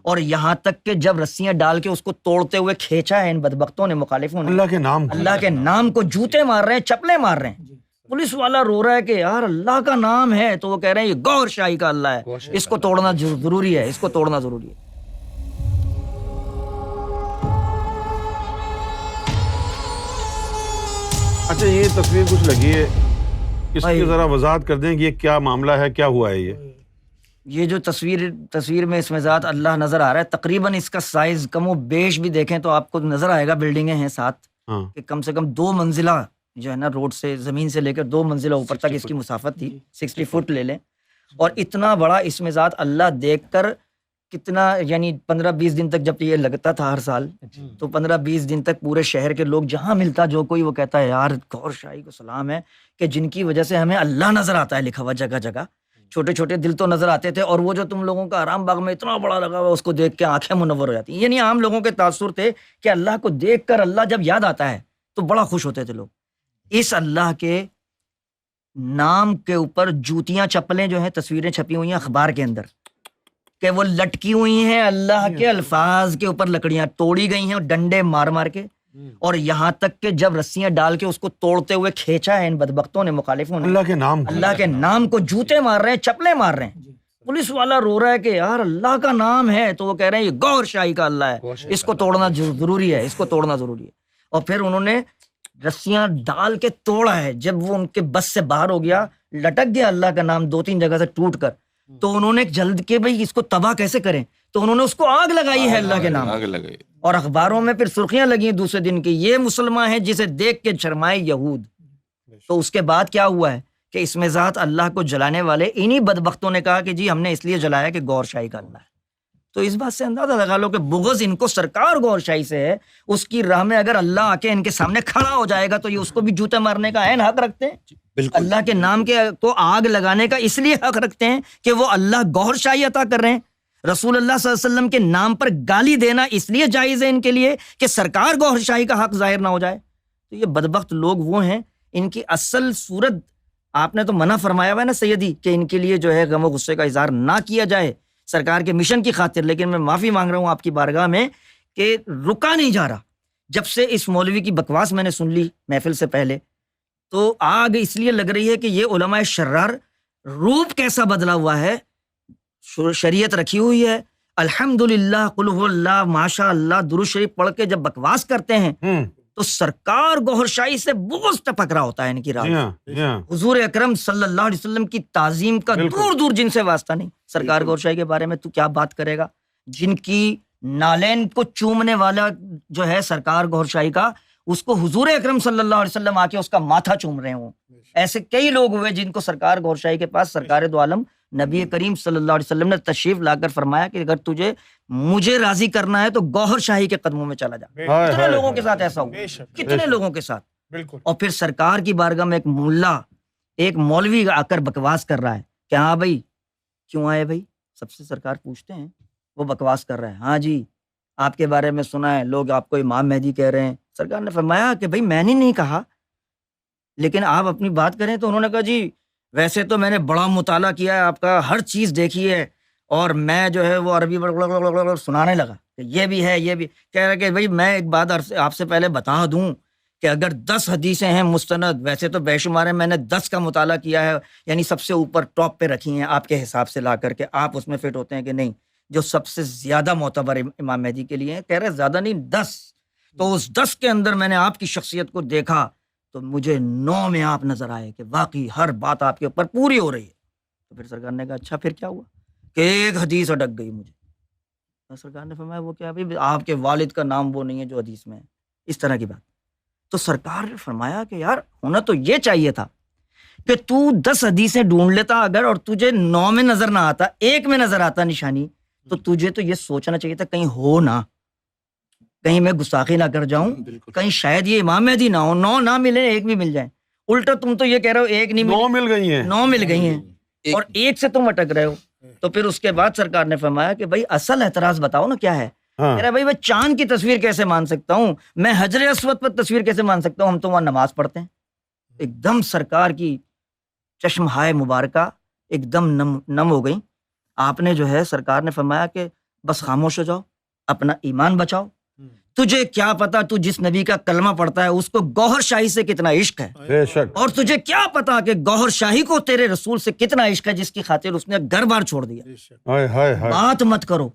اور یہاں تک کہ جب رسیاں ڈال کے اس کو توڑتے ہوئے کھینچا ہے ان بدبختوں نے، مخالفوں نے، اللہ کے نام کو جوتے مار رہے ہیں، چپلے مار رہے ہیں۔ پولیس والا رو رہا ہے کہ یار اللہ کا نام ہے، تو وہ کہہ رہے ہیں یہ گور شاہی کا اللہ ہے، اس کو توڑنا ضروری ہے، اس کو توڑنا ضروری ہے۔ اچھا، یہ تصویر کچھ لگی ہے، اس کی ذرا وضاحت کر دیں کہ یہ کیا معاملہ ہے، کیا ہوا ہے؟ یہ جو تصویر میں اس میں ذات اللہ نظر آ رہا ہے، تقریباً اس کا سائز کم و بیش بھی دیکھیں تو آپ کو نظر آئے گا، بلڈنگیں ہیں ساتھ، کہ کم سے کم 2 منزلہ جو ہے نا، روڈ سے زمین سے لے کر 2 منزلہ اوپر تک اس کی مسافت تھی، 60 فٹ لے لیں۔ اور اتنا بڑا اس میں ذات اللہ دیکھ کر کتنا، یعنی 15-20 دن تک جب یہ لگتا تھا ہر سال، تو 15-20 دن تک پورے شہر کے لوگ جہاں ملتا جو کوئی، وہ کہتا ہے یار گور شاہی کو سلام ہے کہ جن کی وجہ سے ہمیں اللہ نظر آتا ہے لکھا ہوا جگہ جگہ۔ چھوٹے چھوٹے دل تو نظر آتے تھے، اور وہ جو تم لوگوں کا آرام باغ میں اتنا بڑا لگا ہوا، اس کو دیکھ کے آنکھیں منور ہو جاتی ہیں۔ یعنی عام لوگوں کے تاثر تھے کہ اللہ کو دیکھ کر اللہ جب یاد آتا ہے تو بڑا خوش ہوتے تھے لوگ۔ اس اللہ کے نام کے اوپر جوتیاں چپلیں جو ہیں، تصویریں چھپی ہوئی ہیں اخبار کے اندر کہ وہ لٹکی ہوئی ہیں اللہ کے الفاظ کے اوپر، لکڑیاں توڑی گئی ہیں اور ڈنڈے مار مار کے، اور یہاں تک کہ جب رسیاں ڈال کے اس کو توڑتے ہوئے کھینچا ہے ان بدبختوں نے، مخالفوں نے، اللہ کے نام کو جوتے مار رہے ہیں، چپلے مار رہے ہیں۔ پولیس والا رو رہا ہے کہ یار اللہ کا نام ہے، تو وہ کہہ رہے ہیں یہ گور شاہی کا اللہ ہے، اس کو توڑنا ضروری ہے، اس کو توڑنا ضروری ہے۔ اور پھر انہوں نے رسیاں ڈال کے توڑا ہے، جب وہ ان کے بس سے باہر ہو گیا، لٹک گیا اللہ کا نام 2-3 جگہ سے ٹوٹ کر، تو انہوں نے جلد کے بھئی اس کو تباہ کیسے کریں، تو انہوں نے اس کو آگ لگائی ہے اللہ کے نام، اور اخباروں میں پھر سرخیاں لگی ہیں دوسرے دن کی، یہ مسلمان ہے جسے دیکھ کے شرمائے یہود۔ تو اس کے بعد کیا ہوا ہے کہ اس میں ذات اللہ کو جلانے والے انہی بدبختوں نے کہا کہ جی ہم نے اس لیے جلایا کہ گور شاہی کا اللہ ہے۔ تو اس بات سے اندازہ لگا لو کہ بغض ان کو سرکار گور شاہی سے ہے، اس کی راہ میں اگر اللہ آ کے ان کے سامنے کھڑا ہو جائے گا تو یہ اس کو بھی جوتے مارنے کا عین حق رکھتے ہیں، اللہ کے نام کے کو آگ لگانے کا اس لیے حق رکھتے ہیں کہ وہ اللہ گور شاہی عطا کر رہے ہیں۔ رسول اللہ صلی اللہ علیہ وسلم کے نام پر گالی دینا اس لیے جائز ہے ان کے لیے کہ سرکار گور شاہی کا حق ظاہر نہ ہو جائے۔ تو یہ بدبخت لوگ وہ ہیں، ان کی اصل صورت آپ نے تو منع فرمایا ہوا ہے نا سیدی کہ ان کے لیے جو ہے غم و غصے کا اظہار نہ کیا جائے سرکار کے مشن کی خاطر، لیکن میں معافی مانگ رہا ہوں آپ کی بارگاہ میں کہ رکا نہیں جا رہا۔ جب سے اس مولوی کی بکواس میں نے سن لی محفل سے پہلے، تو آگ اس لیے لگ رہی ہے کہ یہ علماء شرار روپ کیسا بدلا ہوا ہے۔ شریعت رکھی ہوئی ہے، الحمدللہ، قل هو اللہ، ماشاء اللہ، درود شریف پڑھ کے جب بکواس کرتے ہیں تو سرکار گوہر شاہی سے بغض ٹپک رہا ہوتا ہے ان کی راہ۔ حضور اکرم صلی اللہ علیہ وسلم کی تعظیم کا دور دور جن سے واسطہ نہیں۔ سرکار گوہر شاہی کے بارے میں تو کیا بات کرے گا، جن کی نالین کو چومنے والا جو ہے سرکار گوہر شاہی کا، اس کو حضور اکرم صلی اللہ علیہ وسلم آ کے اس کا ماتھا چوم رہے ہوں۔ ایسے کئی لوگ ہوئے جن کو سرکار گوہر شاہی کے پاس سرکار دو عالم نبی کریم صلی اللہ علیہ وسلم نے تشریف لا کر فرمایا کہ اگر تجھے مجھے راضی کرنا ہے تو گوہر شاہی کے قدموں میں چلا جا۔ کتنے لوگوں کے ساتھ ایسا ہوا، کتنے لوگوں کے ساتھ۔ اور پھر سرکار کی بارگاہ میں ایک ملا، ایک مولوی آ کر بکواس کر رہا ہے کہ ہاں بھائی کیوں آئے بھائی، سب سے سرکار پوچھتے ہیں، وہ بکواس کر رہا ہے، ہاں جی آپ کے بارے میں سنا ہے، لوگ آپ کو امام مہدی کہہ رہے ہیں۔ سرکار نے فرمایا کہ بھائی میں نے نہیں کہا، لیکن آپ اپنی بات کریں۔ تو انہوں نے کہا جی ویسے تو میں نے بڑا مطالعہ کیا ہے آپ کا، ہر چیز دیکھی ہے، اور میں جو ہے وہ عربی سنانے لگا کہ یہ بھی ہے، یہ بھی کہہ رہا کہ بھائی میں ایک بات آپ سے پہلے بتا دوں کہ اگر 10 حدیثیں ہیں مستند، ویسے تو بے شمار ہیں، میں نے 10 کا مطالعہ کیا ہے، یعنی سب سے اوپر ٹاپ پہ رکھی ہیں آپ کے حساب سے لا کر کے، آپ اس میں فٹ ہوتے ہیں کہ نہیں، جو سب سے زیادہ معتبر امام مہدی کے لیے ہیں، کہہ رہے زیادہ نہیں 10، تو اس 10 کے اندر میں نے آپ کی شخصیت کو دیکھا تو مجھے 9 میں آپ نظر آئے کہ واقعی ہر بات آپ کے اوپر پوری ہو رہی ہے۔ تو پھر سرکار نے کہا اچھا پھر کیا ہوا، کہ ایک حدیث اٹک گئی مجھے۔ سرکار نے فرمایا وہ کیا بھائی، آپ کے والد کا نام وہ نہیں ہے جو حدیث میں ہے، اس طرح کی بات۔ تو سرکار نے فرمایا کہ یار ہونا تو یہ چاہیے تھا کہ تو 10 حدیثیں ڈھونڈ لیتا اگر، اور تجھے 9 میں نظر نہ آتا، 1 میں نظر آتا نشانی، تو تجھے تو یہ سوچنا چاہیے تھا کہیں ہو نہ، کہیں میں گستاخی نہ کر جاؤں، کہیں شاید یہ امام مہدی نہ ہو، 9 نہ ملے 1 بھی مل جائے۔ الٹا تم تو یہ کہہ رہے ہو 1 نہیں، 9 مل گئی ہیں، 9 مل گئی ہیں، اور 1 سے تم اٹک رہے ہو۔ تو پھر اس کے بعد سرکار نے فرمایا کہ بھائی اصل اعتراض بتاؤ نا کیا ہے۔ کہہ رہا بھائی میں چاند کی تصویر کیسے مان سکتا ہوں، میں حجر اسود پر تصویر کیسے مان سکتا ہوں، ہم تو وہاں نماز پڑھتے ہیں۔ ایک دم سرکار کی چشم ہائے مبارکہ ایک دم نم ہو گئی۔ آپ نے جو ہے سرکار نے فرمایا کہ بس خاموش ہو جاؤ، اپنا ایمان بچاؤ. تجھے کیا پتا تو جس نبی کا کلمہ پڑھتا ہے اس کو گوہر شاہی سے کتنا عشق ہے، بے شک. اور تجھے کیا پتا کہ گوہر شاہی کو تیرے رسول سے کتنا عشق ہے جس کی خاطر اس نے گھر بار چھوڑ دیا. ہائے ہائے ہائے. بات مت کرو.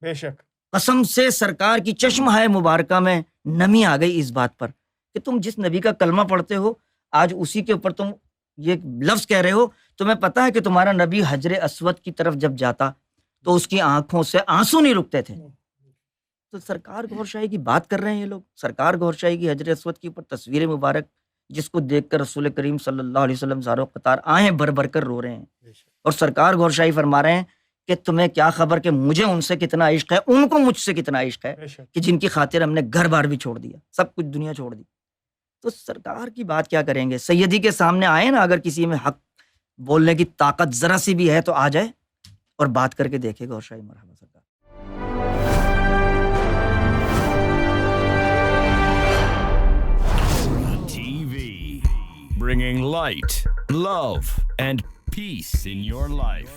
بے شک. قسم سے سرکار کی چشمہ ہے مبارکہ میں نمی آ گئی اس بات پر کہ تم جس نبی کا کلمہ پڑھتے ہو آج اسی کے اوپر تم یہ لفظ کہہ رہے ہو. تمہیں پتا ہے کہ تمہارا نبی حجر اسود کی طرف جب جاتا تو اس کی آنکھوں سے آنسو نہیں رکتے تھے. تو سرکار گوہر شاہی کی بات کر رہے ہیں یہ لوگ. سرکار گوہر شاہی کی حجر اسود کے اوپر تصویر مبارک جس کو دیکھ کر رسول کریم صلی اللہ علیہ وسلم زارو قطار آہیں بھر بھر کر رو رہے ہیں. اور سرکار گوہر شاہی فرما رہے ہیں کہ تمہیں کیا خبر کہ مجھے ان سے کتنا عشق ہے، ان کو مجھ سے کتنا عشق ہے کہ جن کی خاطر ہم نے گھر بار بھی چھوڑ دیا، سب کچھ دنیا چھوڑ دی. تو سرکار کی بات کیا کریں گے؟ سیدی کے سامنے آئے نا، اگر کسی میں حق بولنے کی طاقت ذرا سی بھی ہے تو آ جائے اور بات کر کے دیکھے گوہر شاہی. مرحبا سرکار. TV, bringing light, love, and peace in your life.